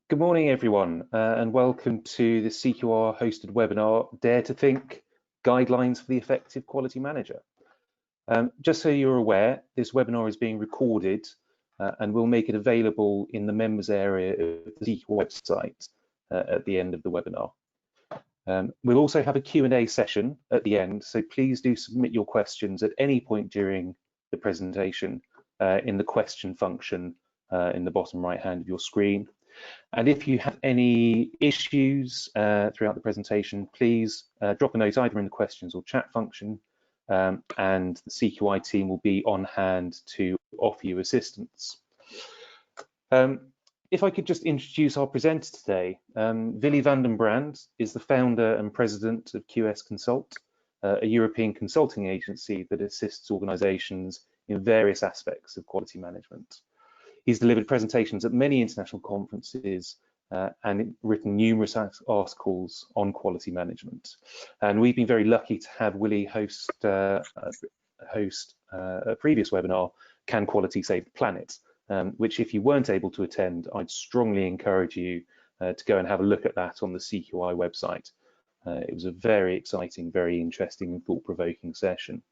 Good morning, everyone, and welcome to the CQR hosted webinar, Dare to Think, Guidelines for the Effective Quality Manager. Just so you're aware, this webinar is being recorded and we'll make it available in the members area of the CQR website at the end of the webinar. We'll also have a Q&A session at the end, so please do submit your questions at any point during the presentation in the question function in the bottom right hand of your screen. And if you have any issues throughout the presentation, please drop a note either in the questions or chat function, and the CQI team will be on hand to offer you assistance. If I could just introduce our presenter today, Willy van den Brand is the founder and president of QS Consult, a European consulting agency that assists organisations in various aspects of quality management. He's delivered presentations at many international conferences and written numerous articles on quality management. And we've been very lucky to have Willy host a previous webinar, Can Quality Save the Planet? Which, if you weren't able to attend, I'd strongly encourage you to go and have a look at that on the CQI website. It was a very exciting, very interesting and thought-provoking session.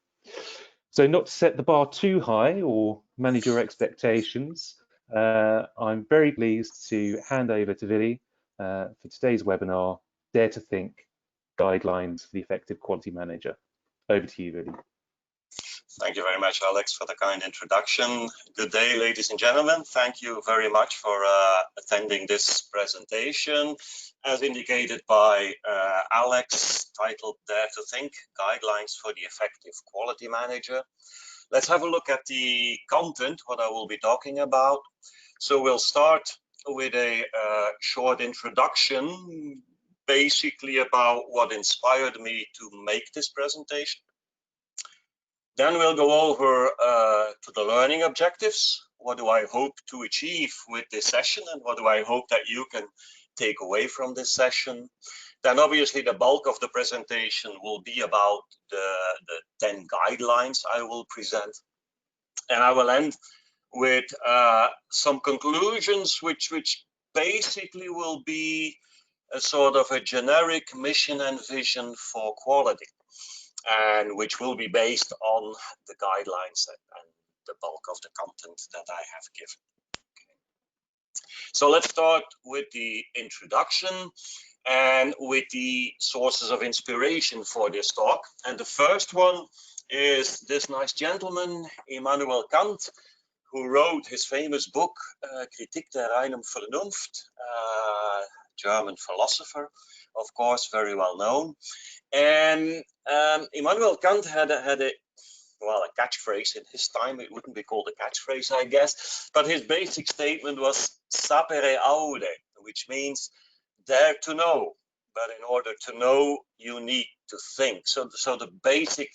So not to set the bar too high or manage your expectations, I'm very pleased to hand over to Willy for today's webinar, Dare to Think, Guidelines for the Effective Quality Manager. Over to you, Willy. Thank you very much, Alex, for the kind introduction. Good day, ladies and gentlemen. Thank you very much for attending this presentation. As indicated by Alex, titled Dare to Think, Guidelines for the Effective Quality Manager. Let's have a look at the content, what I will be talking about. So we'll start with a short introduction, basically about what inspired me to make this presentation. Then we'll go over to the learning objectives. What do I hope to achieve with this session, and what do I hope that you can take away from this session? Then obviously the bulk of the presentation will be about the 10 guidelines I will present. And I will end with some conclusions which basically will be a sort of a generic mission and vision for quality, and which will be based on the guidelines and the bulk of the content that I have given. Okay. So let's start with the introduction and with the sources of inspiration for this talk. And the first one is this nice gentleman, Immanuel Kant, who wrote his famous book, Kritik der reinen Vernunft, German philosopher, of course, very well known. And Immanuel Kant had a catchphrase in his time. It wouldn't be called a catchphrase, I guess, but his basic statement was sapere aude, which means dare to know. But in order to know, you need to think. So the basic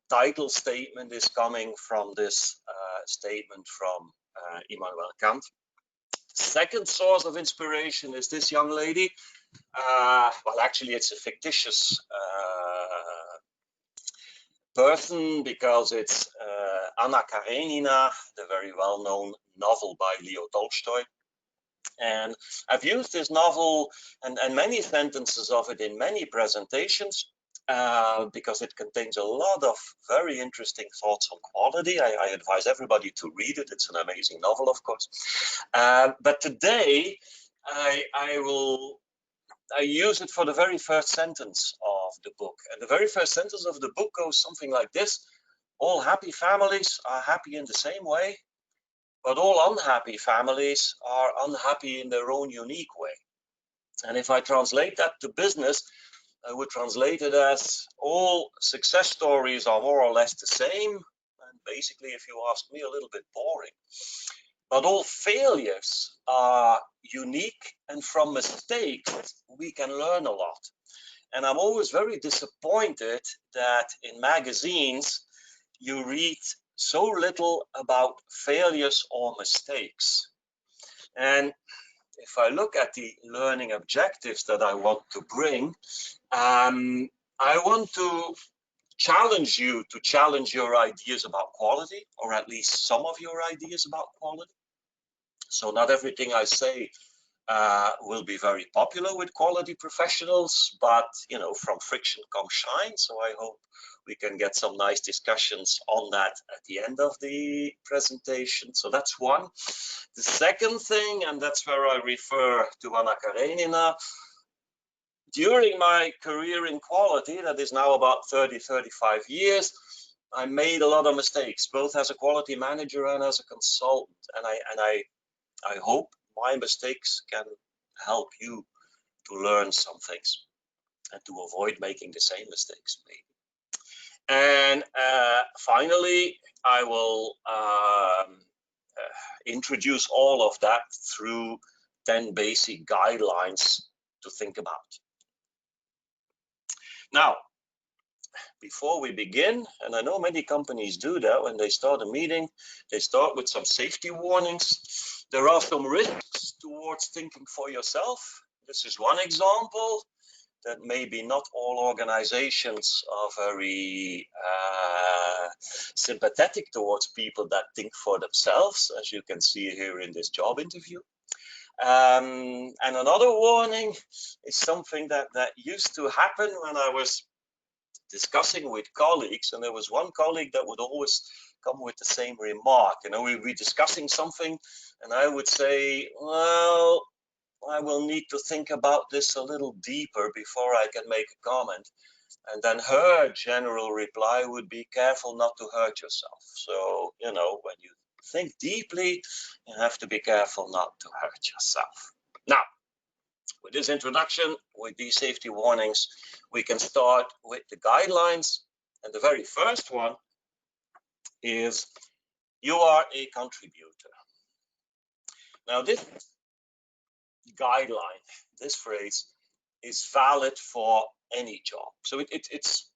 title statement is coming from this statement from Immanuel Kant. Second source of inspiration is this young lady. Well, actually, it's a fictitious person, because it's Anna Karenina, the very well-known novel by Leo Tolstoy. And I've used this novel and many sentences of it in many presentations because it contains a lot of very interesting thoughts on quality. I advise everybody to read it. It's an amazing novel, of course. But today I use it for the very first sentence of the book. And the very first sentence of the book goes something like this: all happy families are happy in the same way, but all unhappy families are unhappy in their own unique way. And if I translate that to business, I would translate it as all success stories are more or less the same. And basically, if you ask me, a little bit boring. But all failures are unique, and from mistakes, we can learn a lot. And I'm always very disappointed that in magazines, you read so little about failures or mistakes. And if I look at the learning objectives that I want to bring, I want to challenge you to challenge your ideas about quality, or at least some of your ideas about quality. So not everything I say will be very popular with quality professionals, but from friction comes shine. So I hope we can get some nice discussions on that at the end of the presentation. So that's one. The second thing, and that's where I refer to Anna Karenina, during my career in quality, that is now about 35 years, I made a lot of mistakes, both as a quality manager and as a consultant. And I hope my mistakes can help you to learn some things and to avoid making the same mistakes maybe. And finally, I will introduce all of that through 10 basic guidelines to think about. Now, before we begin, and I know many companies do that when they start a meeting, they start with some safety warnings. There are some risks towards thinking for yourself. This is one example that maybe not all organizations are very sympathetic towards people that think for themselves, as you can see here in this job interview. And another warning is something that used to happen when I was discussing with colleagues, and there was one colleague that would always come with the same remark. We'd be discussing something, and I would say, well, I will need to think about this a little deeper before I can make a comment. And then her general reply would be, careful not to hurt yourself. So, when you think deeply, you have to be careful not to hurt yourself. Now, with this introduction, with these safety warnings, we can start with the guidelines. And the very first one is, you are a contributor. Now, this guideline, this phrase, is valid for any job. So it's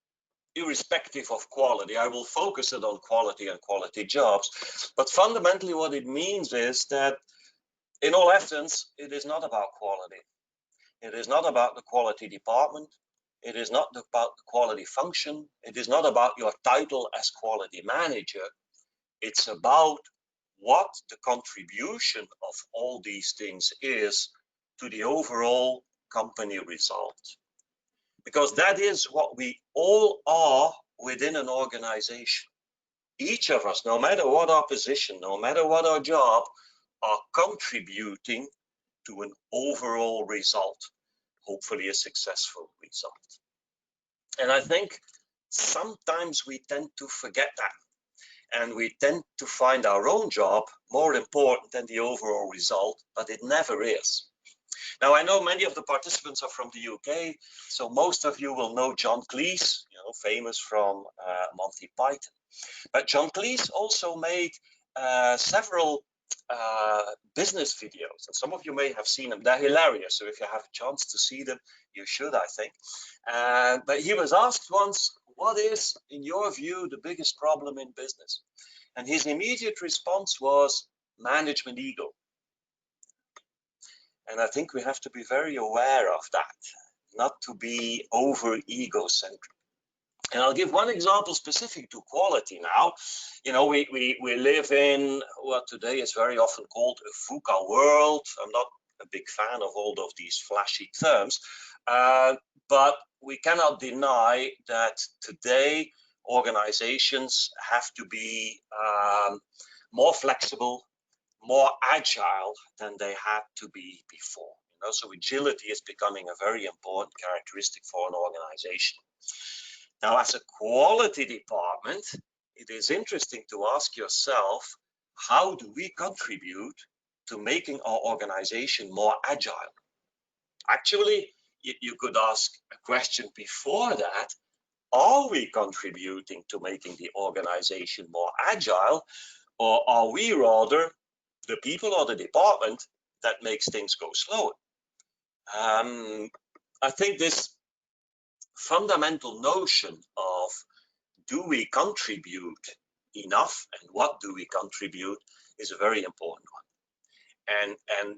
irrespective of quality. I will focus it on quality and quality jobs. But fundamentally, what it means is that, in all essence, it is not about quality. It is not about the quality department. It is not about the quality function. It is not about your title as quality manager. It's about what the contribution of all these things is to the overall company result. Because that is what we all are within an organization. Each of us, no matter what our position, no matter what our job, are contributing to an overall result, hopefully a successful result. And I think sometimes we tend to forget that. And we tend to find our own job more important than the overall result, but it never is. Now, I know many of the participants are from the UK, so most of you will know John Cleese, famous from Monty Python. But John Cleese also made several business videos, and some of you may have seen them. They're hilarious, so if you have a chance to see them, you should, I think. But he was asked once, what is, in your view, the biggest problem in business? And his immediate response was management ego. And I think we have to be very aware of that, not to be over egocentric. And I'll give one example specific to quality now. We live in what today is very often called a VUCA world. I'm not a big fan of all of these flashy terms, but we cannot deny that today organizations have to be more flexible, more agile than they had to be before. So agility is becoming a very important characteristic for an organization. Now, as a quality department, it is interesting to ask yourself, how do we contribute to making our organization more agile? Actually, you could ask a question before that. Are we contributing to making the organization more agile, or are we rather the people or the department that makes things go slower? I think this fundamental notion of, do we contribute enough and what do we contribute, is a very important one. And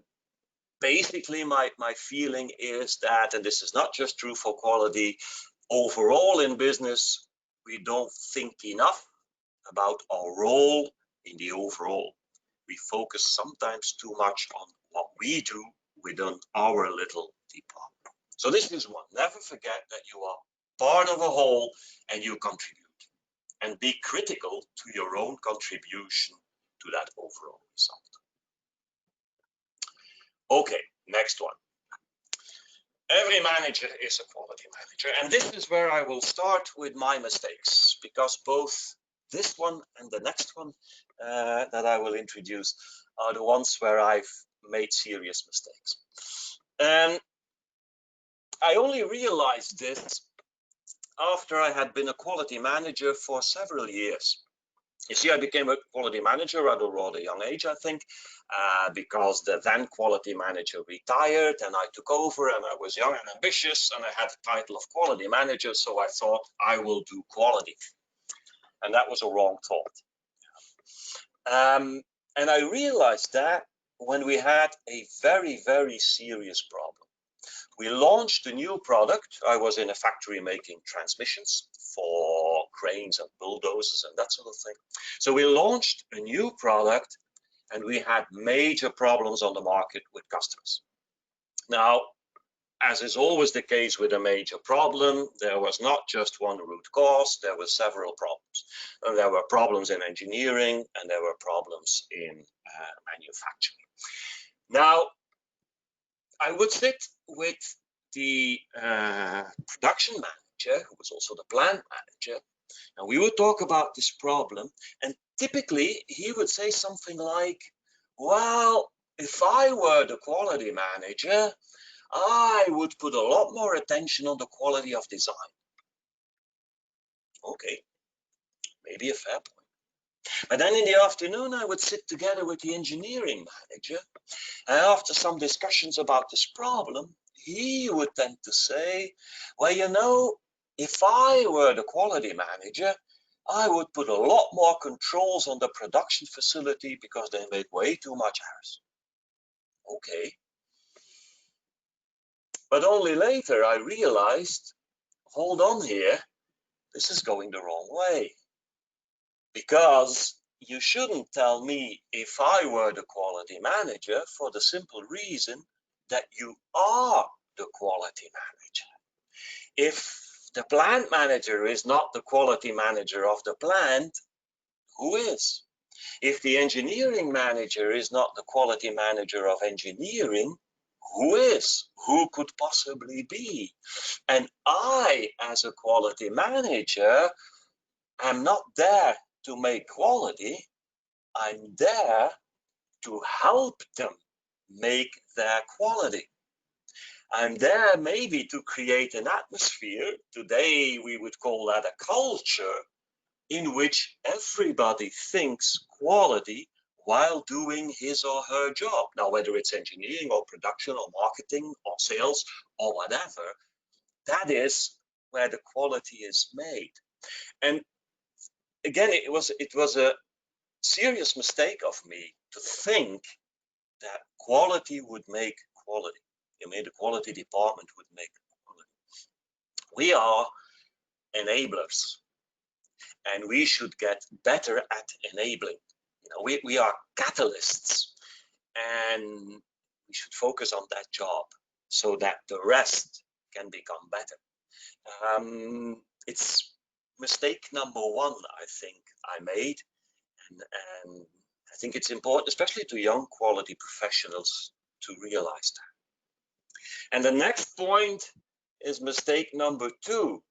basically my feeling is that, and this is not just true for quality, overall in business, we don't think enough about our role in the overall. we focus sometimes too much on what we do within our little department. So this is one. Never forget that you are part of a whole and you contribute. And be critical to your own contribution to that overall result. Okay, next one. Every manager is a quality manager, and this is where I will start with my mistakes, because both this one and the next one that I will introduce are the ones where I've made serious mistakes. And I only realized this after I had been a quality manager for several years. You see, I became a quality manager at a rather young age, I think, because the then quality manager retired and I took over, and I was young and ambitious and I had the title of quality manager, so I thought I will do quality. And that was a wrong thought. And I realized that when we had a very, very serious problem. We launched a new product. I was in a factory making transmissions for cranes and bulldozers and that sort of thing. So we launched a new product and we had major problems on the market with customers. Now, as is always the case with a major problem, there was not just one root cause, there were several problems. And there were problems in engineering and there were problems in manufacturing. Now, I would sit with the production manager, who was also the plant manager, and we would talk about this problem. And typically, he would say something like, well, if I were the quality manager, I would put a lot more attention on the quality of design. Okay, maybe a fair point. But then in the afternoon, I would sit together with the engineering manager, and after some discussions about this problem, he would tend to say, well, you know, if I were the quality manager, I would put a lot more controls on the production facility because they make way too much errors. Okay. But only later I realized, hold on here, this is going the wrong way. Because you shouldn't tell me if I were the quality manager, for the simple reason that you are the quality manager. If the plant manager is not the quality manager of the plant, who is? If the engineering manager is not the quality manager of engineering, who is? Who could possibly be? And I, as a quality manager, am not there to make quality. I'm there to help them make their quality. I'm there maybe to create an atmosphere, today we would call that a culture, in which everybody thinks quality while doing his or her job. Now, whether it's engineering or production or marketing or sales or whatever, that is where the quality is made. And again, it was a serious mistake of me to think that quality would make quality. You mean the quality department would make quality. We are enablers, and we should get better at enabling. You know, we are catalysts, and we should focus on that job so that the rest can become better. It's mistake number one, I think, I made, and I think it's important, especially to young quality professionals, to realize that. And the next point is mistake number two.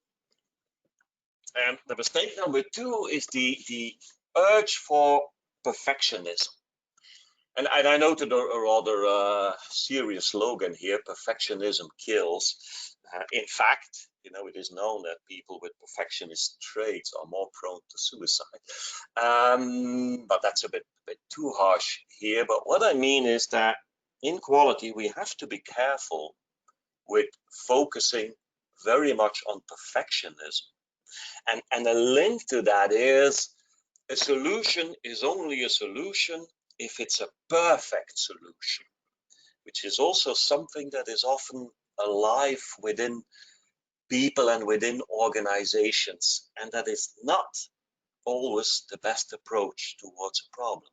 And the mistake number two is the urge for perfectionism. And I noted a rather serious slogan here: perfectionism kills. In fact, you know, it is known that people with perfectionist traits are more prone to suicide. But that's a bit too harsh here. But what I mean is that in quality, we have to be careful with focusing very much on perfectionism. And a link to that is, a solution is only a solution if it's a perfect solution, which is also something that is often alive within people and within organizations, and that is not always the best approach towards a problem.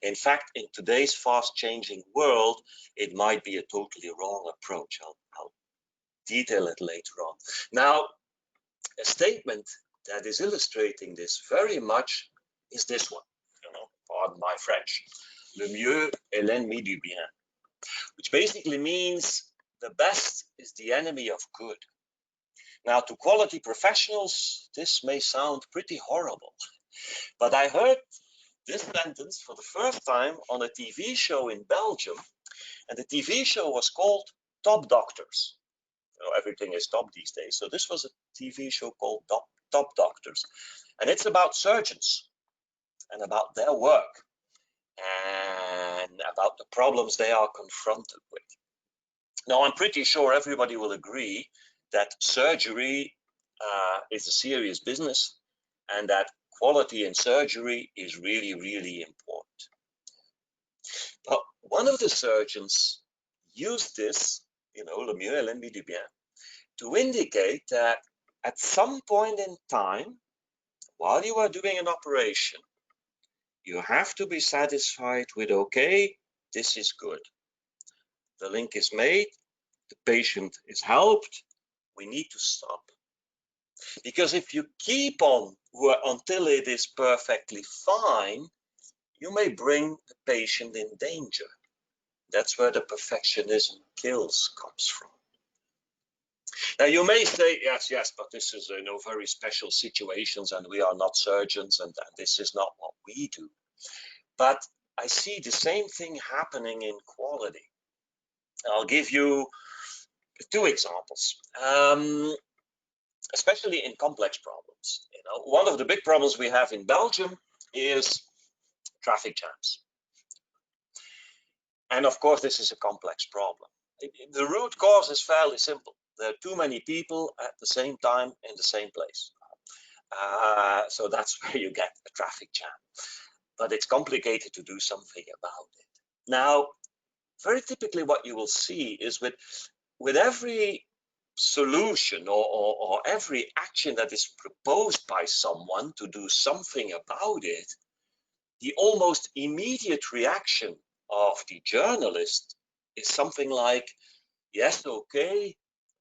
In fact, in today's fast-changing world, it might be a totally wrong approach. I'll detail it later on. Now, a statement that is illustrating this very much is this one, pardon my French. Le mieux est l'ennemi du bien, which basically means the best is the enemy of good. Now, to quality professionals, this may sound pretty horrible, but I heard this sentence for the first time on a TV show in Belgium, and the TV show was called Top Doctors. Everything is top these days, so this was a TV show called Top Doctors, and it's about surgeons and about their work and about the problems they are confronted with. Now, I'm pretty sure everybody will agree that surgery is a serious business and that quality in surgery is really, really important. But one of the surgeons used this, le mieux est l'ennemi du bien, to indicate that at some point in time, while you are doing an operation, you have to be satisfied with, okay, this is good. The link is made, the patient is helped, we need to stop. Because if you keep on until it is perfectly fine, you may bring the patient in danger. That's where the perfectionism kills comes from. Now you may say, yes, but this is very special situations and we are not surgeons and this is not what we do. But I see the same thing happening in quality. I'll give you two examples, especially in complex problems. One of the big problems we have in Belgium is traffic jams. And of course, this is a complex problem. The root cause is fairly simple. There are too many people at the same time in the same place. So that's where you get a traffic jam. But it's complicated to do something about it. Now, very typically what you will see is with every solution or every action that is proposed by someone to do something about it, the almost immediate reaction of the journalist is something like, yes, okay,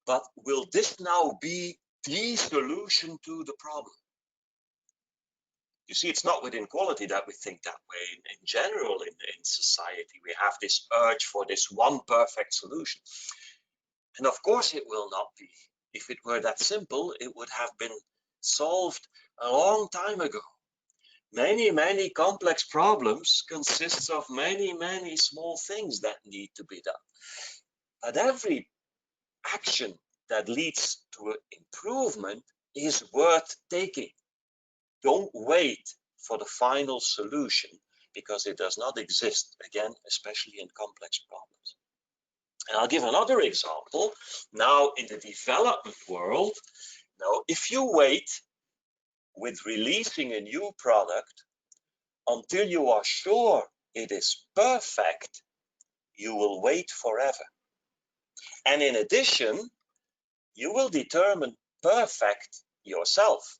but will this now be the solution to the problem? You see, it's not within quality that we think that way. In general, in society, we have this urge for this one perfect solution. And of course it will not be. If it were that simple, it would have been solved a long time ago. Many, many complex problems consist of many, many small things that need to be done. But every action that leads to improvement is worth taking. Don't wait for the final solution because it does not exist, again, especially in complex problems. And I'll give another example. Now, in the development world, if you wait with releasing a new product until you are sure it is perfect, you will wait forever. And in addition, you will determine perfect yourself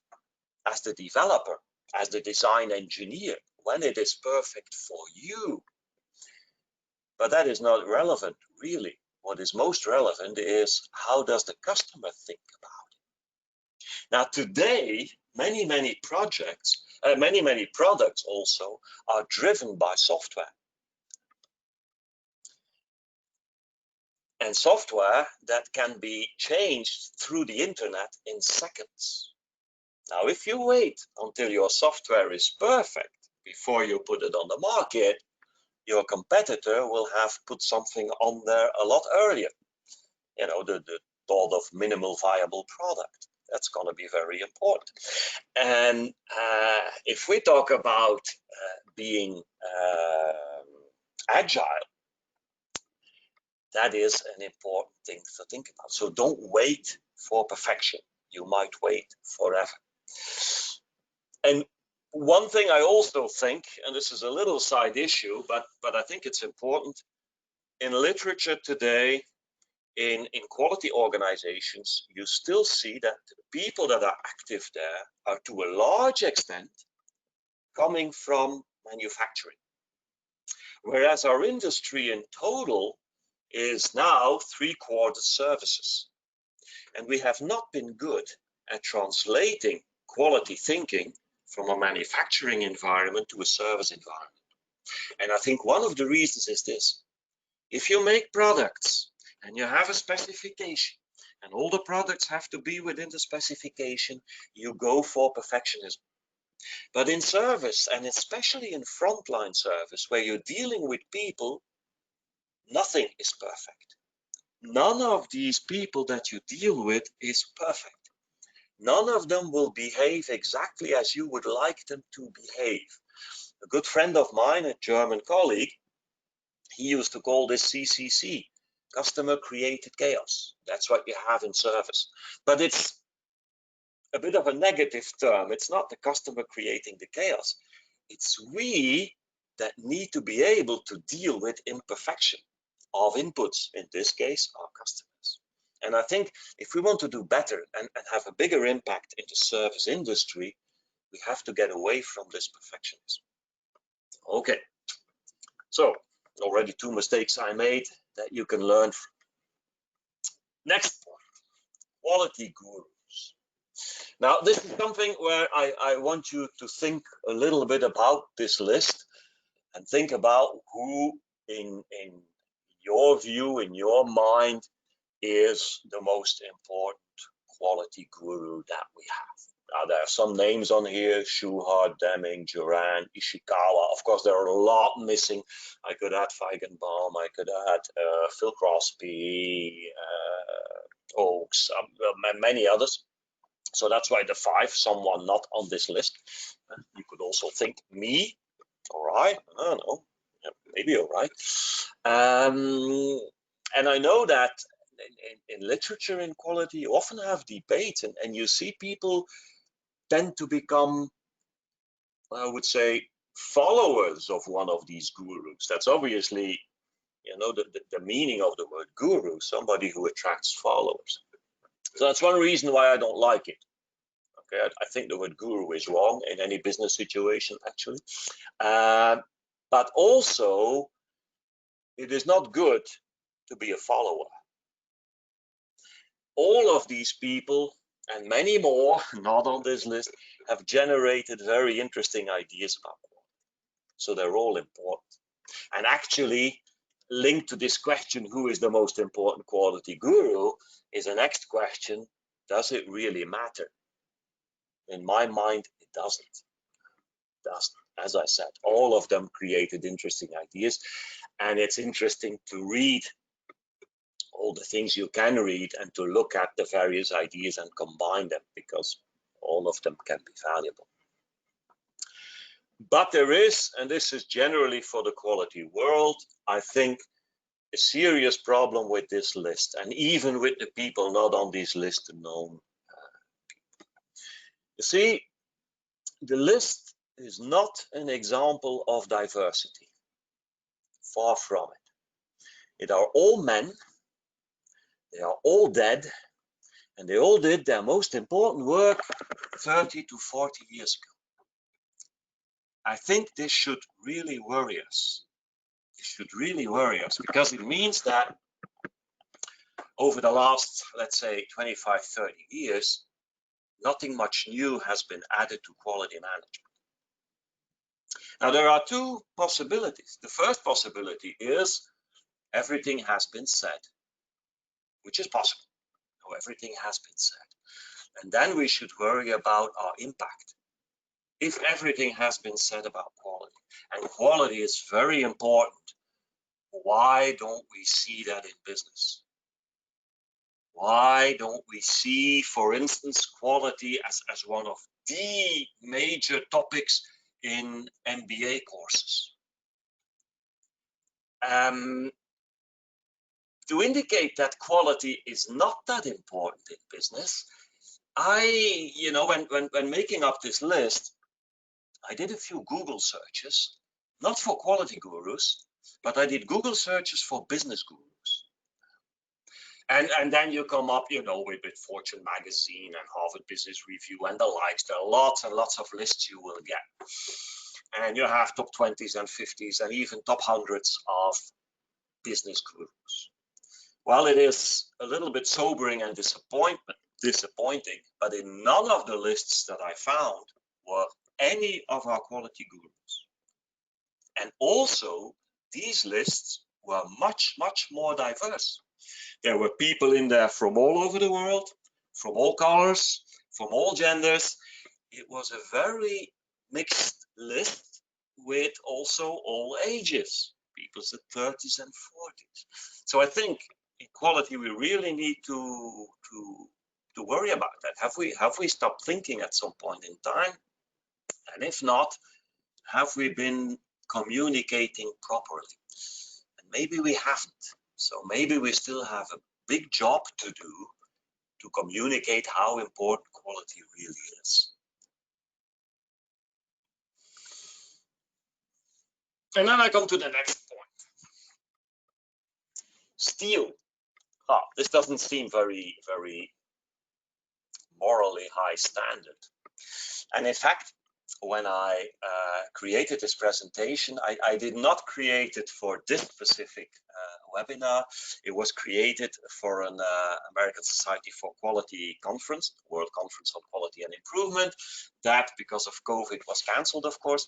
as the developer, as the design engineer, when it is perfect for you. But that is not relevant, really. What is most relevant is how does the customer think about it? Now, today, many products also are driven by software. And software that can be changed through the internet in seconds. Now, if you wait until your software is perfect before you put it on the market, your competitor will have put something on there a lot earlier. The thought of minimal viable product. That's going to be very important. And if we talk about being agile, that is an important thing to think about. So don't wait for perfection. You might wait forever. And one thing I also think, and this is a little side issue, but I think it's important, in literature today, in quality organizations, you still see that the people that are active there are to a large extent coming from manufacturing. Whereas our industry in total is now 3/4 services. And we have not been good at translating quality thinking from a manufacturing environment to a service environment. And I think one of the reasons is this. If you make products and you have a specification and all the products have to be within the specification, you go for perfectionism. But in service, and especially in frontline service, where you're dealing with people, nothing is perfect. None of these people that you deal with is perfect. None of them will behave exactly as you would like them to behave. A good friend of mine, a German colleague, he used to call this CCC, customer created chaos. That's what you have in service. But it's a bit of a negative term. It's not the customer creating the chaos. It's we that need to be able to deal with imperfection of inputs, in this case, our customers. And I think if we want to do better and have a bigger impact in the service industry, we have to get away from this perfectionism. Okay, so already 2 mistakes I made that you can learn from. Next point, quality gurus. Now, this is something where I want you to think a little bit about this list and think about who in your view, in your mind, is the most important quality guru that we have. Now, there are some names on here: Schuhart, Deming, Juran, Ishikawa. Of course, there are a lot missing. I could add Feigenbaum, I could add Phil Crosby, Oakes, many others. So that's why the 5, someone not on this list. You could also think me, all right, I don't know, maybe all right. And I know that in literature in quality, you often have debates, and you see people tend to become, I would say, followers of one of these gurus. That's obviously, you know, the meaning of the word guru, somebody who attracts followers. So that's one reason why I don't like it. Okay, I think the word guru is wrong in any business situation, actually. But also, it is not good to be a follower. All of these people, and many more, not on this list, have generated very interesting ideas about quality. So they're all important. And actually, linked to this question, who is the most important quality guru, is the next question: does it really matter? In my mind, it doesn't. As I said, all of them created interesting ideas, and it's interesting to read all the things you can read and to look at the various ideas and combine them, because all of them can be valuable. But there is, and this is generally for the quality world, I think, a serious problem with this list, and even with the people not on this list, the known people. You see, the list is not an example of diversity. Far from it. It are all men, they are all dead, and they all did their most important work 30 to 40 years ago. I think this should really worry us. It should really worry us, because it means that over the last, let's say, 25, 30 years, nothing much new has been added to quality management. Now, there are 2 possibilities. The first possibility is everything has been said, which is possible. No, everything has been said. And then we should worry about our impact. If everything has been said about quality, and quality is very important, why don't we see that in business? Why don't we see, for instance, quality as one of the major topics in MBA courses? To indicate that quality is not that important in business, when making up this list, I did a few Google searches, not for quality gurus, but I did Google searches for business gurus. And then you come up, with Fortune magazine and Harvard Business Review and the likes. There are lots and lots of lists you will get. and you have top 20s and 50s and even top hundreds of business groups. Well, it is a little bit sobering and disappointing, but in none of the lists that I found were any of our quality gurus. And also, these lists were much, much more diverse. There were people in there from all over the world, from all colors, from all genders. It was a very mixed list with also all ages, people's at 30s and 40s. So I think in quality we really need to worry about that. Have we stopped thinking at some point in time? And if not, have we been communicating properly? And maybe we haven't. So maybe we still have a big job to do to communicate how important quality really is. And then I come to the next point. Steel. This doesn't seem very, very morally high standard. And in fact, when I created this presentation, I did not create it for this specific webinar. It was created for an American Society for Quality conference, World Conference on Quality and Improvement. That, because of COVID, was cancelled, of course.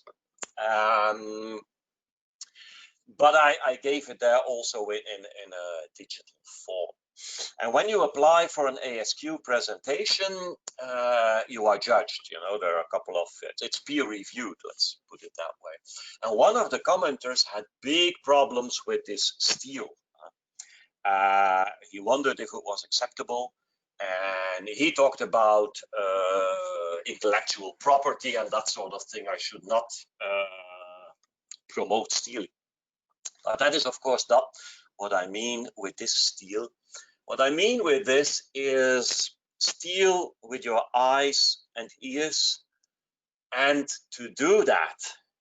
But I gave it there also in a digital form. And when you apply for an ASQ presentation, you are judged. You know, there are a couple of, it's peer reviewed, let's put it that way. And one of the commenters had big problems with this steel. He wondered if it was acceptable. And he talked about intellectual property and that sort of thing. I should not promote steel. But that is, of course, not what I mean with this steel. What I mean with this is steel with your eyes and ears. And to do that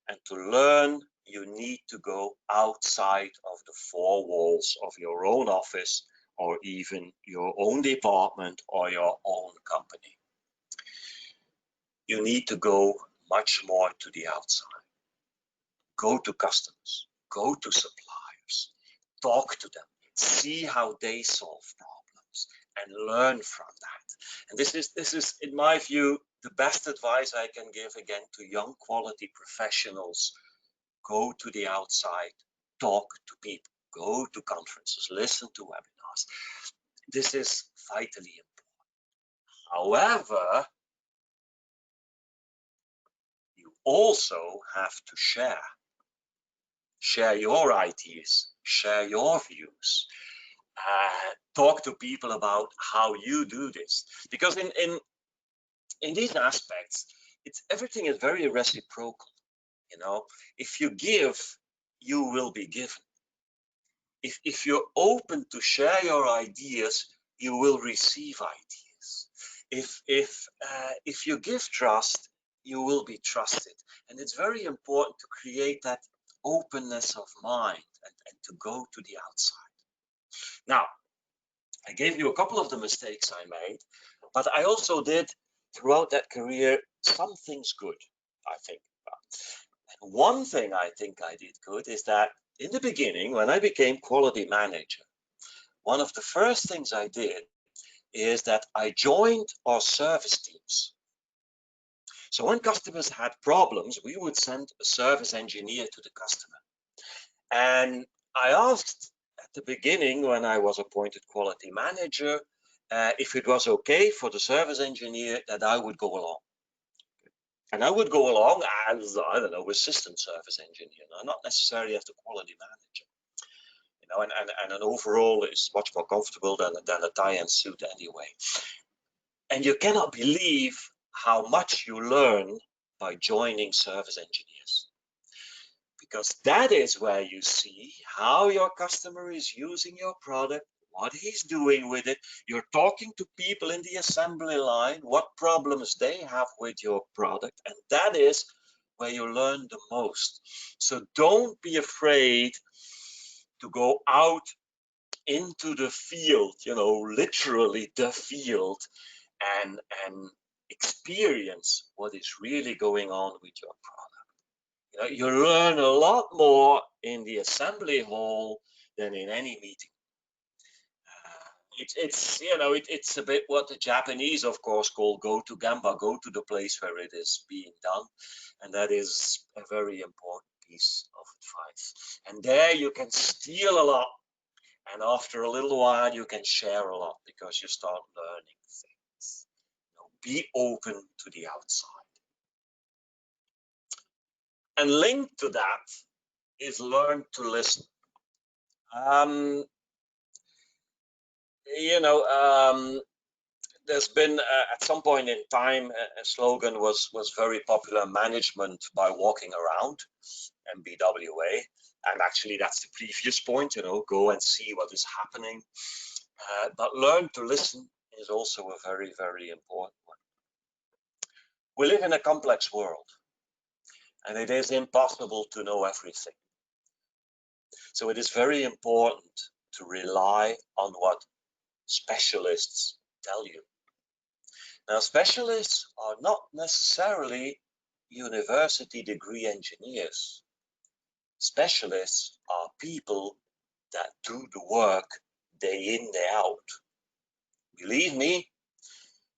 and to learn, you need to go outside of the four walls of your own office or even your own department or your own company. You need to go much more to the outside. Go to customers, go to suppliers, talk to them, see how they solve problems and learn from that. And this is, in my view, the best advice I can give again to young quality professionals. Go to the outside, talk to people, go to conferences, listen to webinars. This is vitally important. However, you also have to share your ideas, share your views, talk to people about how you do this. Because in these aspects, everything is very reciprocal. You know, if you give, you will be given. If you're open to share your ideas, you will receive ideas. If you give trust, you will be trusted. And it's very important to create that openness of mind and to go to the outside. Now, I gave you a couple of the mistakes I made, but I also did throughout that career some things good, I think. And one thing I think I did good is that in the beginning, when I became quality manager, one of the first things I did is that I joined our service teams. So when customers had problems, we would send a service engineer to the customer. And I asked at the beginning, when I was appointed quality manager, if it was okay for the service engineer that I would go along. And I would go along as, I don't know, assistant service engineer, not necessarily as the quality manager. You know, and an overall is much more comfortable than a tie and suit anyway. And you cannot believe how much you learn by joining service engineers. Because that is where you see how your customer is using your product, what he's doing with it. You're talking to people in the assembly line, what problems they have with your product, and that is where you learn the most. So don't be afraid to go out into the field, you know, literally the field, and experience what is really going on with your product. You know, you learn a lot more in the assembly hall than in any meeting. It's a bit what the Japanese, of course, call go to Gemba, go to the place where it is being done. And that is a very important piece of advice. And there you can steal a lot. And after a little while, you can share a lot because you start learning things. Be open to the outside. And linked to that is learn to listen. There's been at some point in time a slogan was very popular: management by walking around, MBWA. And actually that's the previous point, go and see what is happening. But learn to listen is also a very, very important one. We live in a complex world, and it is impossible to know everything. So it is very important to rely on what specialists tell you. Now, specialists are not necessarily university degree engineers. Specialists are people that do the work day in, day out. Believe me,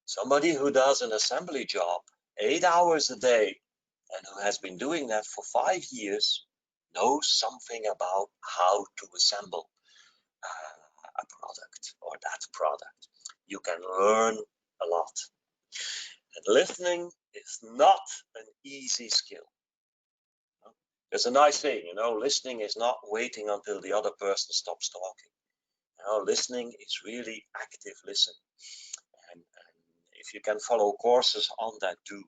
somebody who does an assembly job 8 hours a day and who has been doing that for 5 years knows something about how to assemble a product or that product. You can learn a lot. And listening is not an easy skill. There's a nice saying, listening is not waiting until the other person stops talking. Listening is really active listening. And if you can follow courses on that, do,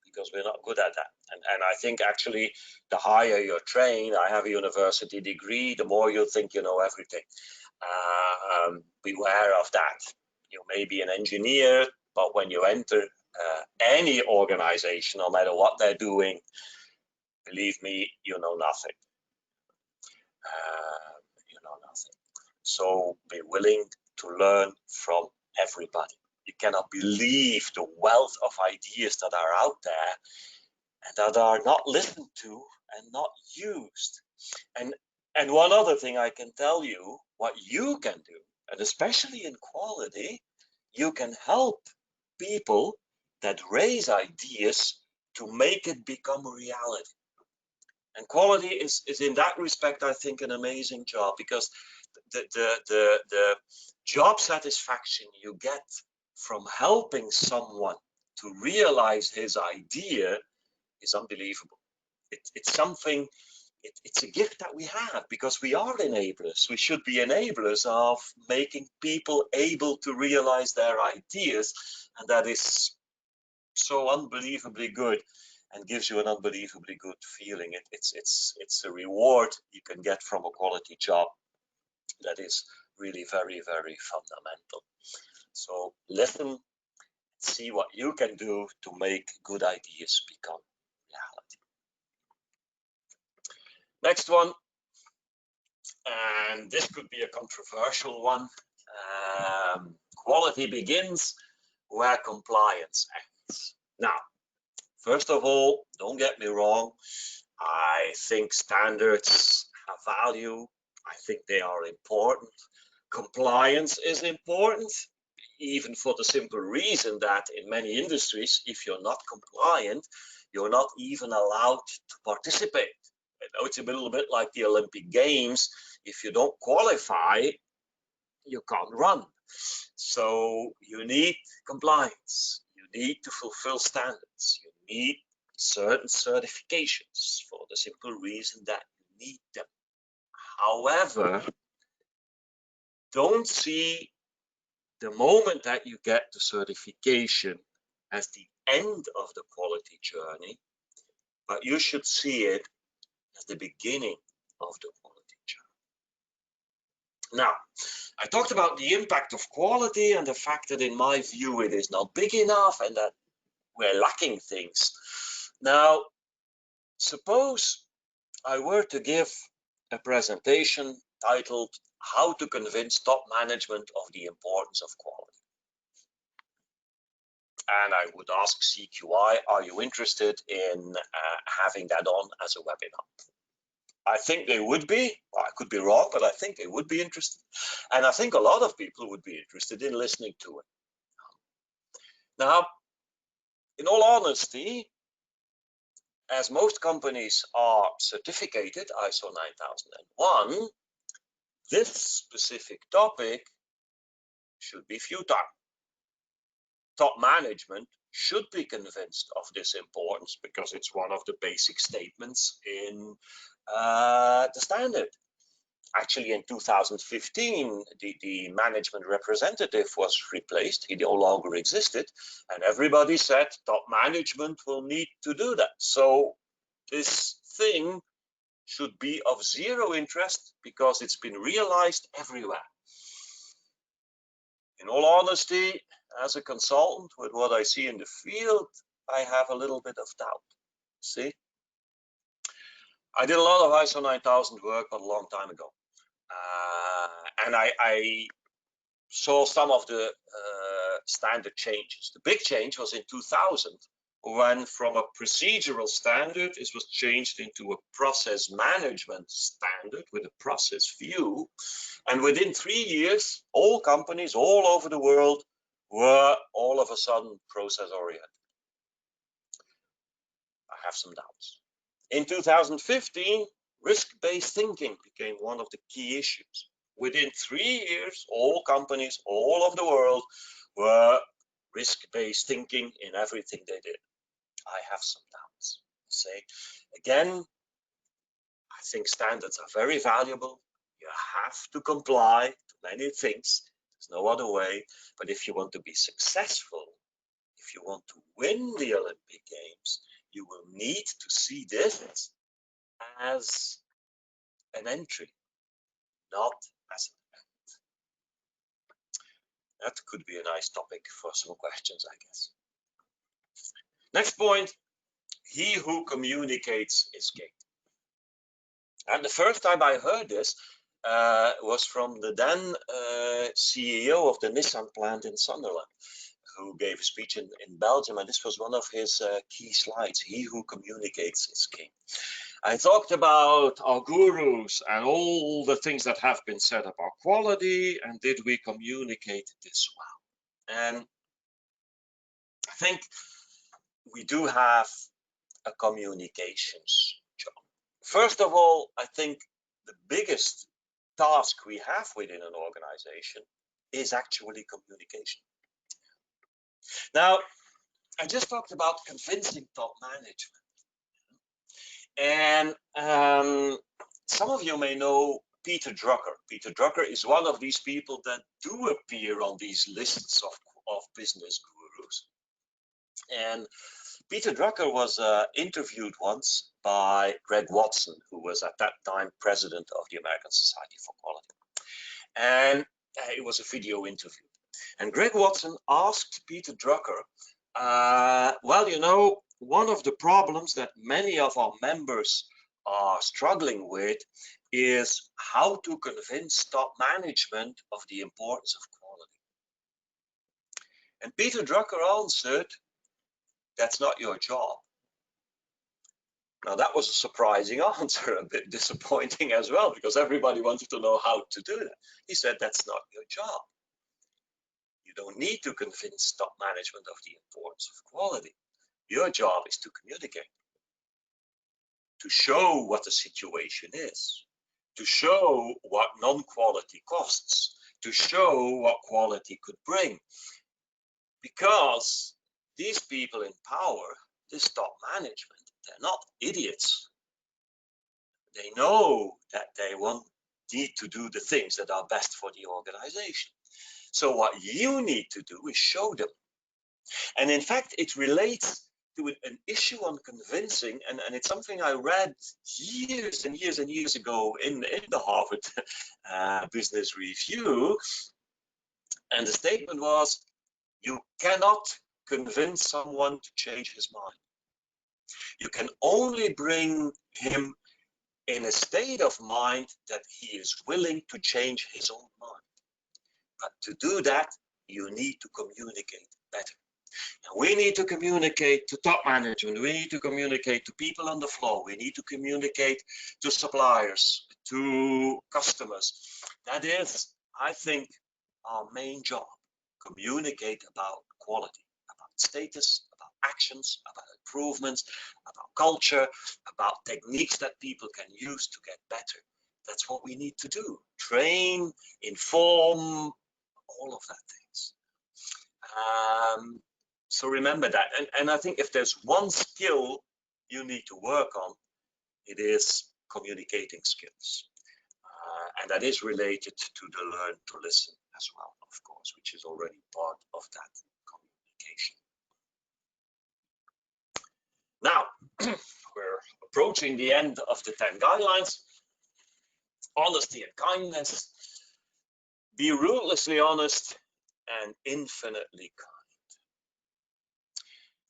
because we're not good at that. And I think actually the higher you're trained, I have a university degree, the more you think you know everything. Beware of that. You may be an engineer, but when you enter any organization, no matter what they're doing, believe me, you know nothing. So be willing to learn from everybody. You cannot believe the wealth of ideas that are out there and that are not listened to and not used. And one other thing I can tell you, what you can do, and especially in quality, you can help people that raise ideas to make it become a reality. And quality is in that respect, I think, an amazing job, because the job satisfaction you get from helping someone to realize his idea is unbelievable. It's something, it's a gift that we have, because we are enablers. We should be enablers of making people able to realize their ideas, and that is so unbelievably good and gives you an unbelievably good feeling. It's a reward you can get from a quality job that is really very, very fundamental. So listen, see what you can do to make good ideas become reality. Next one, and this could be a controversial one. Quality begins where compliance ends. Now, first of all, don't get me wrong, I think standards have value. I think they are important. Compliance is important, even for the simple reason that in many industries, if you're not compliant, you're not even allowed to participate. It's a little bit like the Olympic Games. If you don't qualify, you can't run. So you need compliance. You need to fulfill standards. You need certain certifications for the simple reason that you need them. However, don't see the moment that you get the certification as the end of the quality journey, but you should see it as the beginning of the quality journey. Now, I talked about the impact of quality and the fact that in my view it is not big enough and that we're lacking things. Now, suppose I were to give a presentation titled "How to Convince Top Management of the Importance of Quality." And I would ask CQI, are you interested in having that on as a webinar? I think they would be. Well, I could be wrong, but I think they would be interested. And I think a lot of people would be interested in listening to it. Now, in all honesty, as most companies are certificated ISO 9001, this specific topic should be futile. Top management should be convinced of this importance because it's one of the basic statements in the standard. Actually, in 2015, the management representative was replaced. He no longer existed. And everybody said top management will need to do that. So this thing should be of zero interest because it's been realized everywhere. In all honesty, as a consultant, with what I see in the field, I have a little bit of doubt. See? I did a lot of ISO 9000 work a long time ago. And I saw some of the standard changes. The big change was in 2000, when from a procedural standard, it was changed into a process management standard with a process view. And within 3 years, all companies all over the world were all of a sudden process oriented. I have some doubts. In 2015, risk-based thinking became one of the key issues. Within 3 years, all companies all over the world were risk-based thinking in everything they did. I have some doubts. Say again, I think standards are very valuable. You have to comply to many things. There's no other way. But if you want to be successful, if you want to win the Olympic Games, you will need to see this as an entry, not as an end. That could be a nice topic for some questions, I guess. Next point, he who communicates is king. And the first time I heard this was from the then CEO of the Nissan plant in Sunderland, who gave a speech in Belgium, and this was one of his key slides. He who communicates is king. I talked about our gurus and all the things that have been said about quality, and did we communicate this well? And I think we do have a communications job. First of all, I think the biggest task we have within an organization is actually communication. Now, I just talked about convincing top management. And some of you may know Peter Drucker. Peter Drucker is one of these people that do appear on these lists of business gurus. And Peter Drucker was interviewed once by Greg Watson, who was at that time president of the American Society for Quality. And it was a video interview. And Greg Watson asked Peter Drucker, well, you know, one of the problems that many of our members are struggling with is how to convince top management of the importance of quality. And Peter Drucker answered, that's not your job. Now that was a surprising answer, a bit disappointing as well, because everybody wanted to know how to do that. He said, that's not your job. You don't need to convince top management of the importance of quality. Your job is to communicate, to show what the situation is, to show what non-quality costs, to show what quality could bring. Because these people in power, this top management, they're not idiots. They know that they need to do the things that are best for the organization. So what you need to do is show them. And in fact, it relates to an issue on convincing, and it's something I read years and years and years ago in the Harvard Business Review. And the statement was, you cannot convince someone to change his mind. You can only bring him in a state of mind that he is willing to change his own mind. But to do that, you need to communicate better. We need to communicate to top management. We need to communicate to people on the floor. We need to communicate to suppliers, to customers. That is, I think, our main job. Communicate about quality, about status, about actions, about improvements, about culture, about techniques that people can use to get better. That's what we need to do. Train, inform, all of that things. So remember that. And I think if there's one skill you need to work on, it is communicating skills. And that is related to the learn to listen as well, of course, which is already part of that communication. Now, we're approaching the end of the 10 guidelines. Honesty and kindness. Be ruthlessly honest and infinitely kind.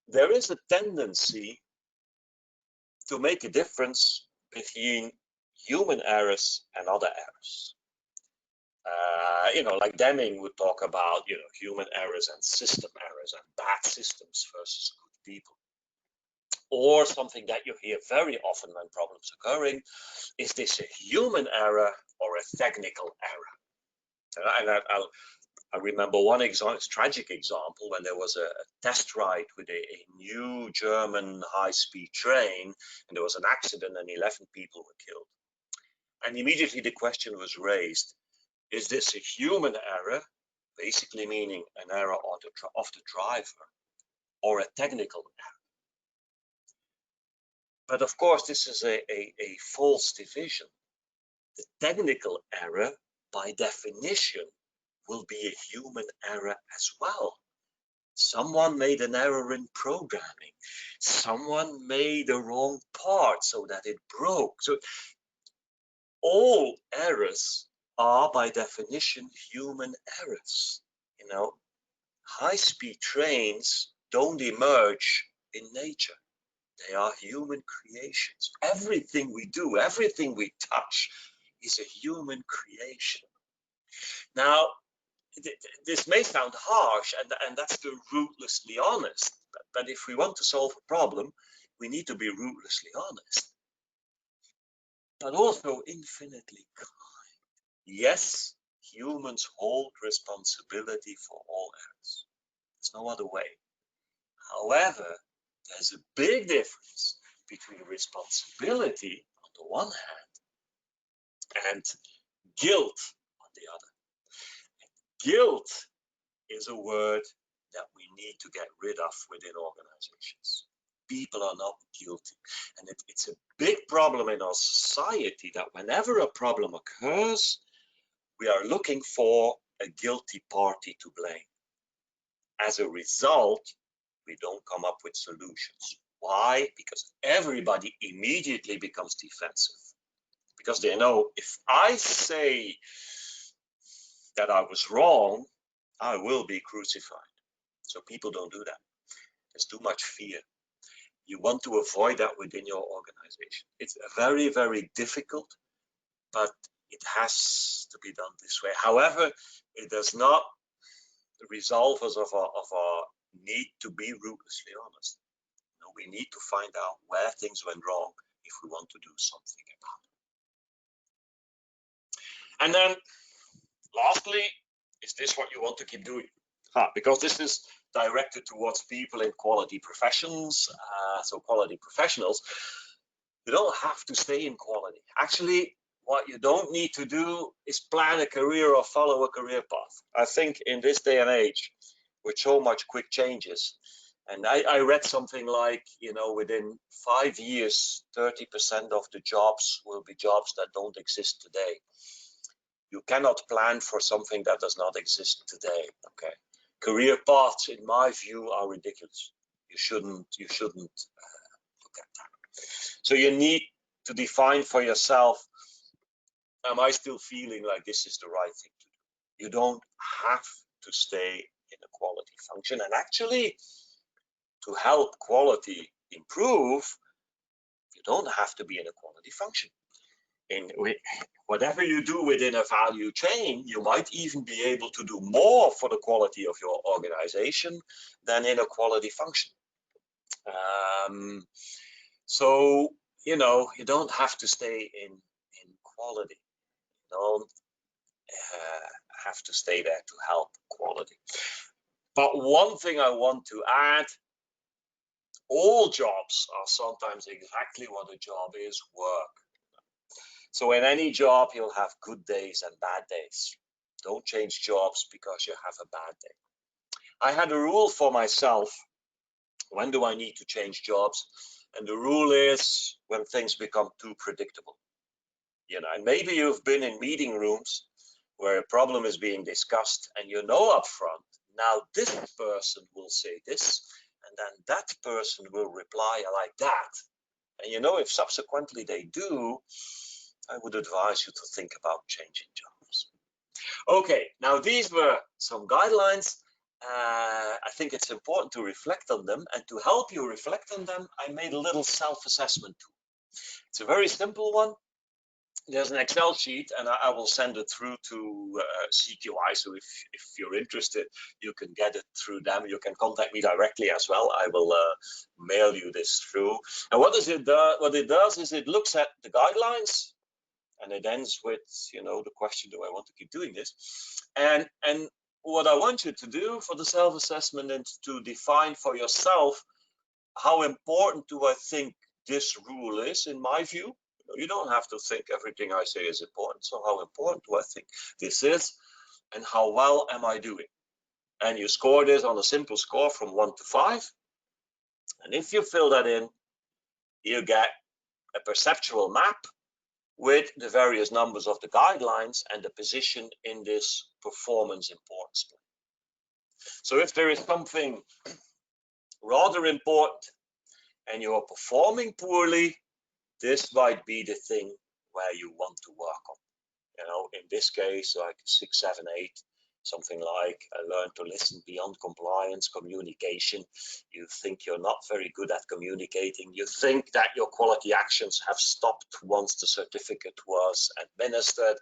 There is a tendency to make a difference between human errors and other errors. Like Deming would talk about, human errors and system errors and bad systems versus good people. Or something that you hear very often when problems occurring, is this a human error or a technical error? And I remember one tragic example when there was a test ride with a new German high-speed train, and there was an accident and 11 people were killed. And immediately the question was raised, is this a human error, basically meaning an error of the driver, or a technical error? But of course, this is a false division. The technical error, by definition, will be a human error as well. Someone made an error in programming. Someone made a wrong part so that it broke. So all errors are by definition human errors. High-speed trains don't emerge in nature. They are human creations. Everything we do, everything we touch is a human creation. Now, this may sound harsh, and that's the ruthlessly honest, but if we want to solve a problem, we need to be ruthlessly honest, but also infinitely kind. Yes, humans hold responsibility for all errors. There's no other way. However, there's a big difference between responsibility on the one hand and guilt on the other. Guilt is a word that we need to get rid of within organizations. People are not guilty. And it's a big problem in our society that whenever a problem occurs, we are looking for a guilty party to blame. As a result, we don't come up with solutions. Why? Because everybody immediately becomes defensive. Because they know, if I say that I was wrong, I will be crucified. So people don't do that. There's too much fear. You want to avoid that within your organization. It's very, very difficult, but it has to be done this way. However, it does not resolve us of our need to be ruthlessly honest. We need to find out where things went wrong if we want to do something about it. And then lastly, is this what you want to keep doing? Because this is directed towards people in quality professions, so quality professionals. You don't have to stay in quality. Actually, what you don't need to do is plan a career or follow a career path. I think in this day and age, with so much quick changes, and I read something like, within 5 years, 30% of the jobs will be jobs that don't exist today. You cannot plan for something that does not exist today. Okay, career paths, in my view, are ridiculous. You shouldn't look at that. So you need to define for yourself, am I still feeling like this is the right thing to do? You don't have to stay in a quality function. And actually, to help quality improve, you don't have to be in a quality function. whatever you do within a value chain, you might even be able to do more for the quality of your organization than in a quality function. So, you know, you don't have to stay in quality. You don't have to stay there to help quality. But one thing I want to add, all jobs are sometimes exactly what a job is, work. So in any job, you'll have good days and bad days. Don't change jobs because you have a bad day. I had a rule for myself. When do I need to change jobs? And the rule is when things become too predictable. You know, and maybe you've been in meeting rooms where a problem is being discussed and you know up front, now this person will say this, and then that person will reply like that. And you know, if subsequently they do, I would advise you to think about changing jobs. Okay, now these were some guidelines. I think it's important to reflect on them, and to help you reflect on them, I made a little self-assessment tool. It's a very simple one. There's an Excel sheet, and I will send it through to CQI. So if you're interested, you can get it through them. You can contact me directly as well. I will mail you this through. And what does it do? What it does is it looks at the guidelines, and it ends with, you know, the question: do I want to keep doing this? And what I want you to do for the self-assessment is to define for yourself how important do I think this rule is in my view. You don't have to think everything I say is important. So how important do I think this is, and how well am I doing? And you score this on a simple score from 1 to 5. And if you fill that in, you get a perceptual map with the various numbers of the guidelines and the position in this performance importance plan. So if there is something rather important and you are performing poorly, this might be the thing where you want to work on. You know, in this case, like 6, 7, 8, something like learn to listen beyond compliance, communication. You think you're not very good at communicating. You think that your quality actions have stopped once the certificate was administered.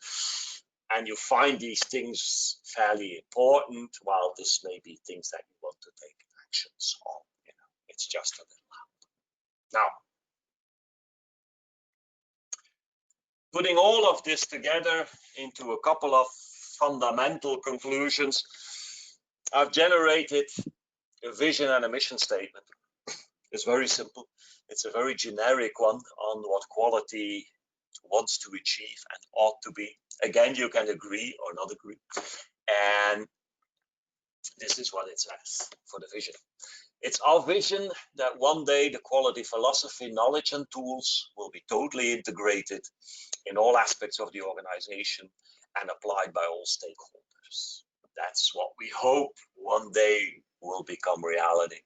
And you find these things fairly important, while this may be things that you want to take actions on. You know, it's just a little help. Now, putting all of this together into a couple of fundamental conclusions, I've generated a vision and a mission statement. It's very simple. It's a very generic one on what quality wants to achieve and ought to be. Again, you can agree or not agree. And this is what it says for the vision. It's our vision that one day the quality philosophy, knowledge, and tools will be totally integrated in all aspects of the organization and applied by all stakeholders. That's what we hope one day will become reality.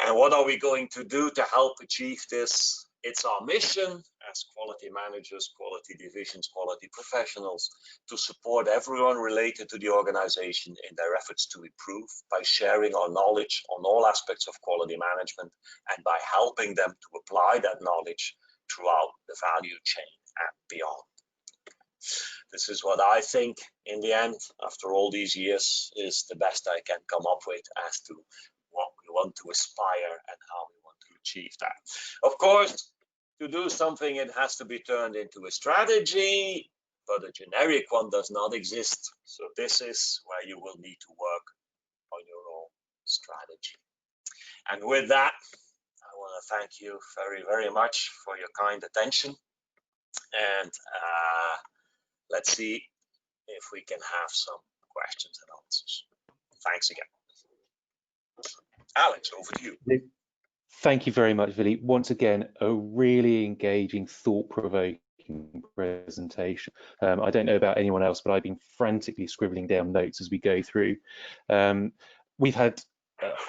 And what are we going to do to help achieve this? It's our mission as quality managers, quality divisions, quality professionals to support everyone related to the organization in their efforts to improve by sharing our knowledge on all aspects of quality management and by helping them to apply that knowledge throughout the value chain and beyond. This is what I think in the end, after all these years, is the best I can come up with as to what we want to aspire and how we want to achieve that. Of course, to do something, it has to be turned into a strategy, but a generic one does not exist. So this is where you will need to work on your own strategy. And with that, I want to thank you very, very much for your kind attention. And let's see if we can have some questions and answers. Thanks again. Alex, over to you. Thank you very much, Willy. Once again, a really engaging, thought-provoking presentation. I don't know about anyone else, but I've been frantically scribbling down notes as we go through. We've had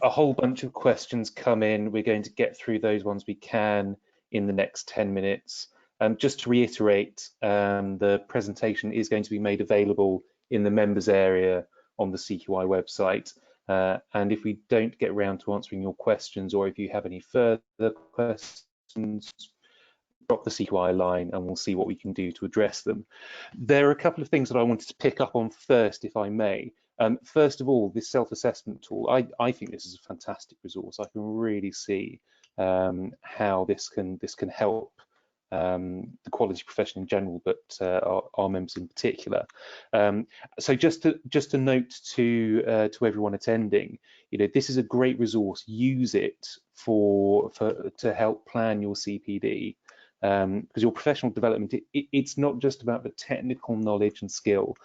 a whole bunch of questions come in. We're going to get through those ones we can in the next 10 minutes. Just to reiterate, the presentation is going to be made available in the members area on the CQI website. And if we don't get around to answering your questions, or if you have any further questions, drop the CQI line and we'll see what we can do to address them. There are a couple of things that I wanted to pick up on first, if I may. First of all, this self-assessment tool, I think this is a fantastic resource. I can really see how this can help the quality profession in general, but our members in particular. So just a note to everyone attending, this is a great resource. Use it to help plan your CPD, because your professional development, it's not just about the technical knowledge and skill.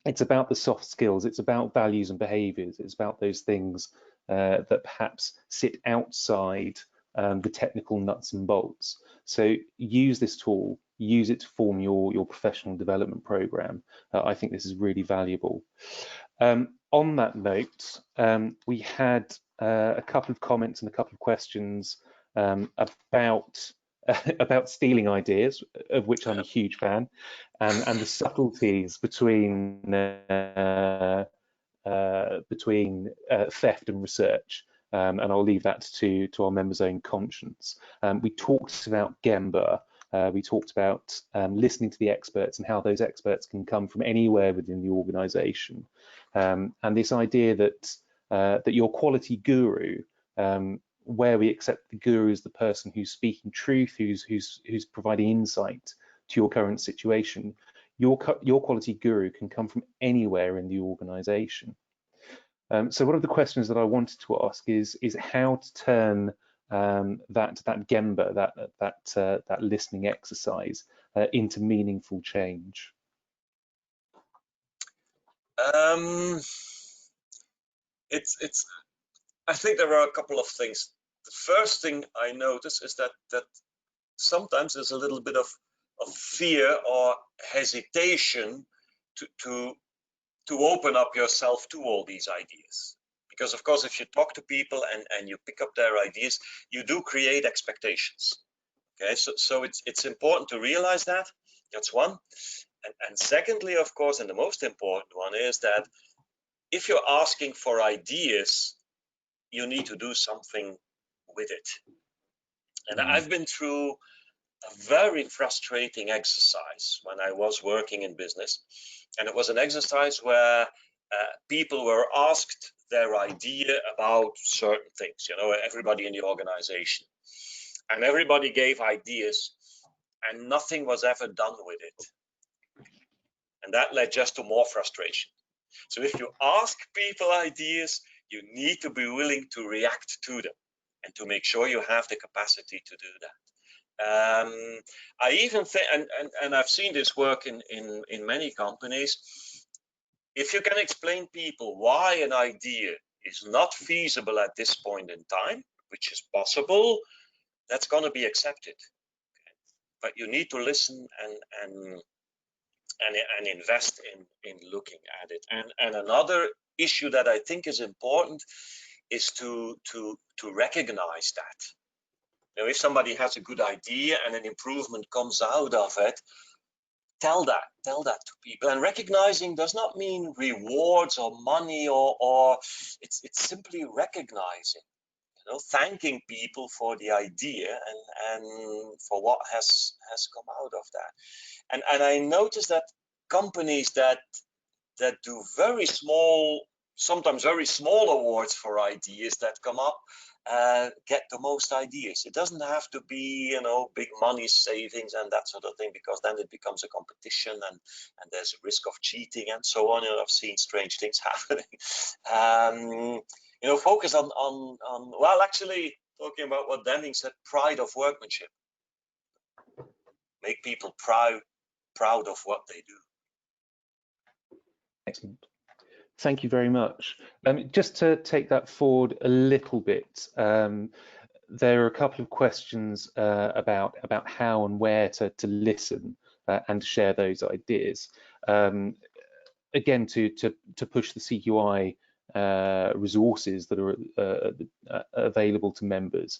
It's about the soft skills. It's about values and behaviours. It's about those things that perhaps sit outside the technical nuts and bolts. So use this tool, use it to form your professional development program. I think this is really valuable. On that note, we had a couple of comments and a couple of questions about stealing ideas, of which I'm a huge fan, and the subtleties between theft and research. And I'll leave that to our members' own conscience. We talked about Gemba. We talked about listening to the experts and how those experts can come from anywhere within the organisation. And this idea that your quality guru, where we accept the guru as the person who's speaking truth, who's providing insight to your current situation, your quality guru can come from anywhere in the organisation. So one of the questions that I wanted to ask is how to turn that Gemba, that listening exercise, into meaningful change. I think there are a couple of things. The first thing I notice is that sometimes there's a little bit of fear or hesitation to open up yourself to all these ideas. Because of course, if you talk to people and you pick up their ideas, you do create expectations. Okay, so it's important to realize that. That's one. And secondly, of course, and the most important one is that if you're asking for ideas, you need to do something with it. And I've been through a very frustrating exercise when I was working in business. And it was an exercise where people were asked their idea about certain things, everybody in the organization. And everybody gave ideas and nothing was ever done with it. And that led just to more frustration. So if you ask people ideas, you need to be willing to react to them and to make sure you have the capacity to do that. I even think, and I've seen this work in many companies, if you can explain people why an idea is not feasible at this point in time, which is possible, that's going to be accepted. But you need to listen and invest in looking at it. And another issue that I think is important is to recognize that. If somebody has a good idea and an improvement comes out of it, tell that to people. And recognizing does not mean rewards or money or it's simply recognizing, thanking people for the idea and for what has come out of that. And I noticed that companies that do very small, sometimes very small awards for ideas that come up get the most ideas. It doesn't have to be, big money savings and that sort of thing, because then it becomes a competition and there's a risk of cheating and so on. I've seen strange things happening. Focus on well, actually talking about what Deming said, pride of workmanship. Make people proud of what they do. Excellent. Thank you very much. Just to take that forward a little bit, there are a couple of questions about how and where to listen and share those ideas. Again, to push the CQI resources that are available to members,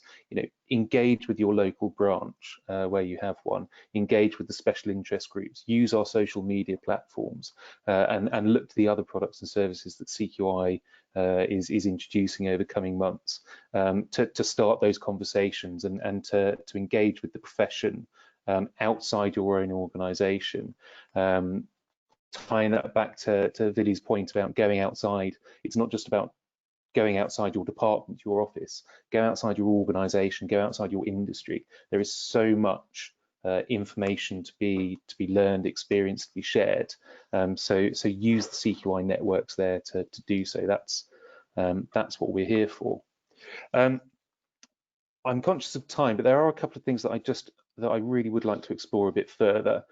engage with your local branch where you have one, engage with the special interest groups, use our social media platforms, and look to the other products and services that CQI is introducing over coming months, to start those conversations and to engage with the profession outside your own organisation. Tying that back to Vili's point about going outside, it's not just about going outside your department, your office, go outside your organisation, go outside your industry. There is so much information to be learned, experienced, to be shared. So use the CQI networks there to do so. That's what we're here for. I'm conscious of time, but there are a couple of things that I really would like to explore a bit further.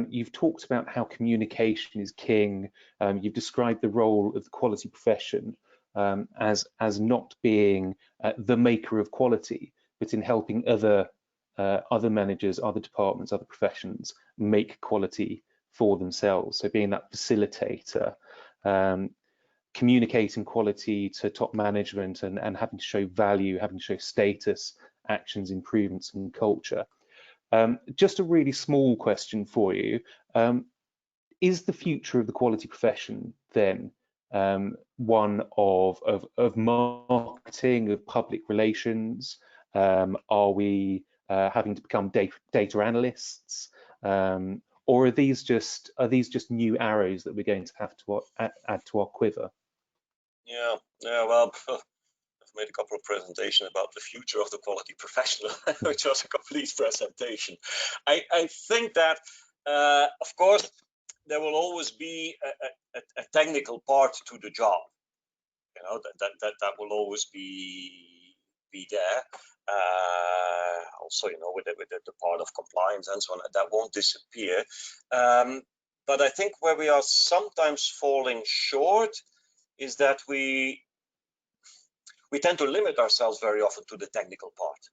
You've talked about how communication is king. You've described the role of the quality profession as not being the maker of quality, but in helping other managers, other departments, other professions make quality for themselves. So being that facilitator, communicating quality to top management and having to show value, having to show status, actions, improvements, and culture. Just a really small question for you. Is the future of the quality profession then one of marketing, of public relations? Are we having to become data analysts? Or are these just new arrows that we're going to have to add to our quiver? Yeah, well, I've made a couple of presentations about the future of the quality professional, which was a complete presentation. I think that, of course, there will always be a technical part to the job. You know, that will always be there. Also, you know, with the part of compliance and so on, that won't disappear. But I think where we are sometimes falling short is that we tend to limit ourselves very often to the technical part.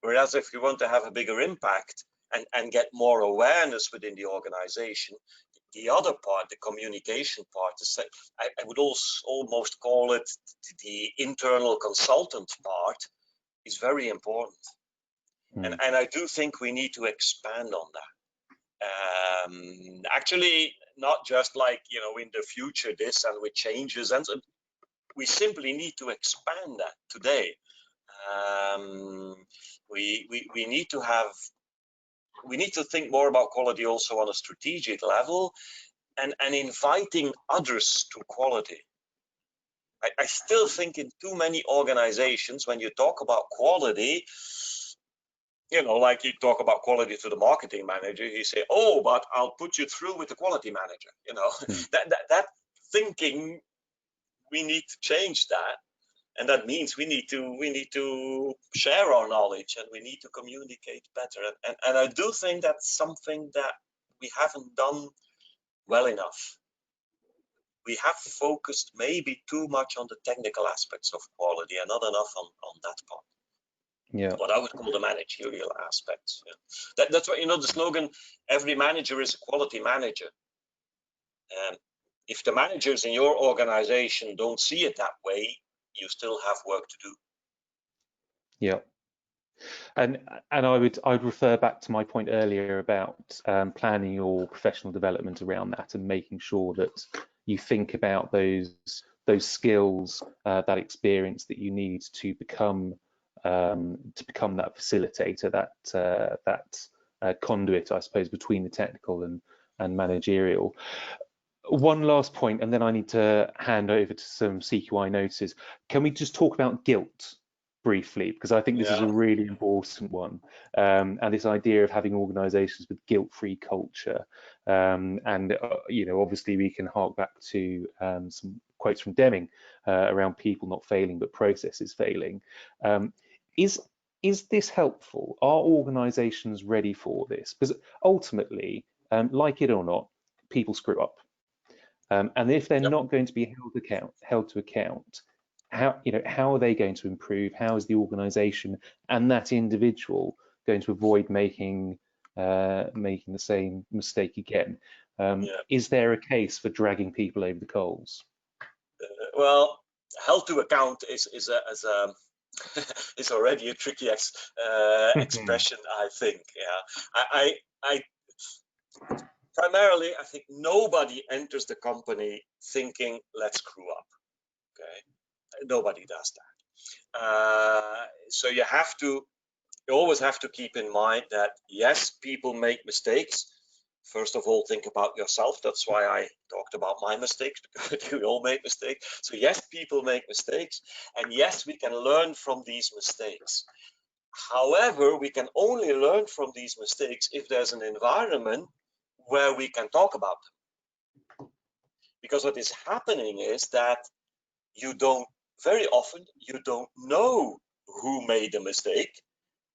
Whereas if we want to have a bigger impact and get more awareness within the organization, the other part, the communication part, I would also almost call it the internal consultant part, is very important. And I do think we need to expand on that. Actually, not just like, you know, in the future this and with changes, and so we simply need to expand that today. We need to think more about quality also on a strategic level, and inviting others to quality. I still think in too many organizations, when you talk about quality, you know, like you talk about quality to the marketing manager, you say, oh, but I'll put you through with the quality manager. You know, that thinking, we need to change that. And that means we need to share our knowledge, and we need to communicate better. And I do think that's something that we haven't done well enough. We have focused maybe too much on the technical aspects of quality and not enough on that part. Yeah. What I would call the managerial aspects. Yeah. That's why, you know, the slogan, every manager is a quality manager. If the managers in your organization don't see it that way, you still have work to do. Yeah. And I would refer back to my point earlier about planning your professional development around that and making sure that you think about those skills, that experience that you need to become that facilitator, that conduit, I suppose, between the technical and managerial. One last point, and then I need to hand over to some CQI notices. Can we just talk about guilt briefly, because I think this is a really important one, and this idea of having organizations with guilt-free culture, and you know, obviously we can hark back to some quotes from Deming around people not failing but processes failing. Is this helpful? Are organizations ready for this? Because ultimately, like it or not, people screw up, and if they're not going to be held to account, how are they going to improve? How is the organization and that individual going to avoid making the same mistake again? Is there a case for dragging people over the coals? Well, held to account is already a tricky expression, I think. Yeah, I primarily, I think nobody enters the company thinking, let's screw up. Okay, nobody does that. So you always have to keep in mind that yes, people make mistakes. First of all, think about yourself. That's why I talked about my mistakes, because we all make mistakes. So yes, people make mistakes, and yes, we can learn from these mistakes. However, we can only learn from these mistakes if there's an environment where we can talk about them. Because what is happening is that very often you don't know who made the mistake,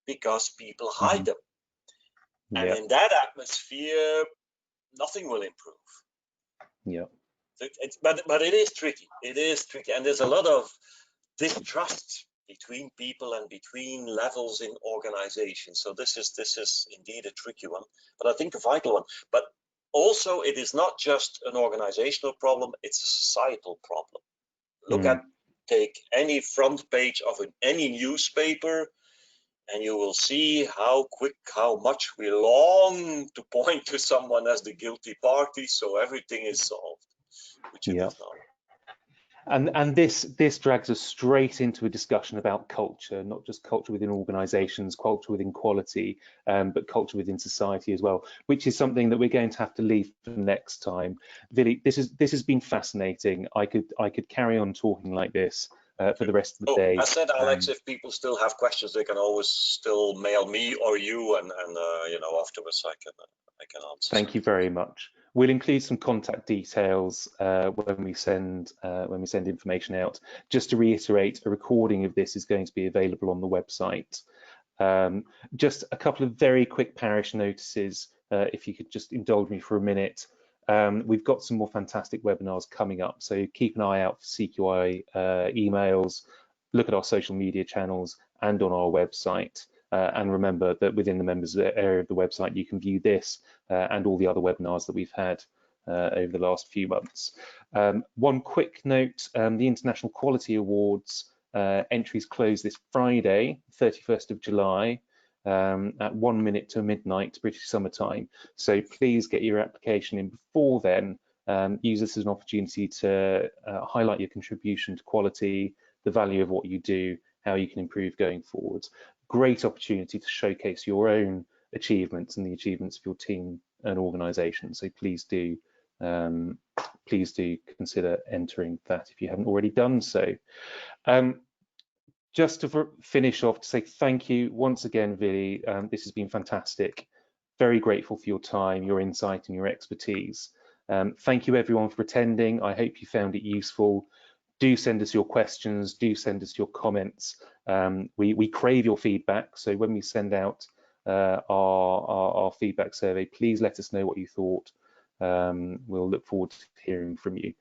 because people hide them. And in that atmosphere, nothing will improve. Yeah. But it is tricky. It is tricky, and there's a lot of distrust between people and between levels in organizations. So this is indeed a tricky one, but I think a vital one. But also, it is not just an organizational problem; it's a societal problem. Take any front page of any newspaper, and you will see how much we long to point to someone as the guilty party, so everything is solved, which it is not. And this drags us straight into a discussion about culture, not just culture within organizations, culture within quality, but culture within society as well, which is something that we're going to have to leave for next time. Vili, this has been fascinating. I could carry on talking like this for the rest of the day. I said, Alex, if people still have questions, they can always still mail me or you, and you know, afterwards I can answer. Thank you very much. We'll include some contact details when we send information out. Just to reiterate, a recording of this is going to be available on the website. Just a couple of very quick parish notices, if you could just indulge me for a minute. We've got some more fantastic webinars coming up, so keep an eye out for CQI emails, look at our social media channels and on our website. And remember that within the members area of the website, you can view this and all the other webinars that we've had over the last few months. One quick note, the International Quality Awards entries close this Friday, 31st of July, at 1 minute to midnight British Summer Time. So please get your application in before then. Use this as an opportunity to highlight your contribution to quality, the value of what you do, how you can improve going forwards. Great opportunity to showcase your own achievements and the achievements of your team and organisation. So please do consider entering that if you haven't already done so. Just to finish off, to say thank you once again, Vili. This has been fantastic. Very grateful for your time, your insight and your expertise. Thank you everyone for attending. I hope you found it useful. Do send us your questions, do send us your comments. We crave your feedback, so when we send out our feedback survey, please let us know what you thought. We'll look forward to hearing from you.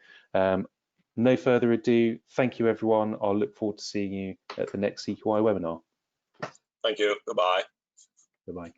No further ado, thank you everyone. I'll look forward to seeing you at the next CQI webinar. Thank you, goodbye. Goodbye.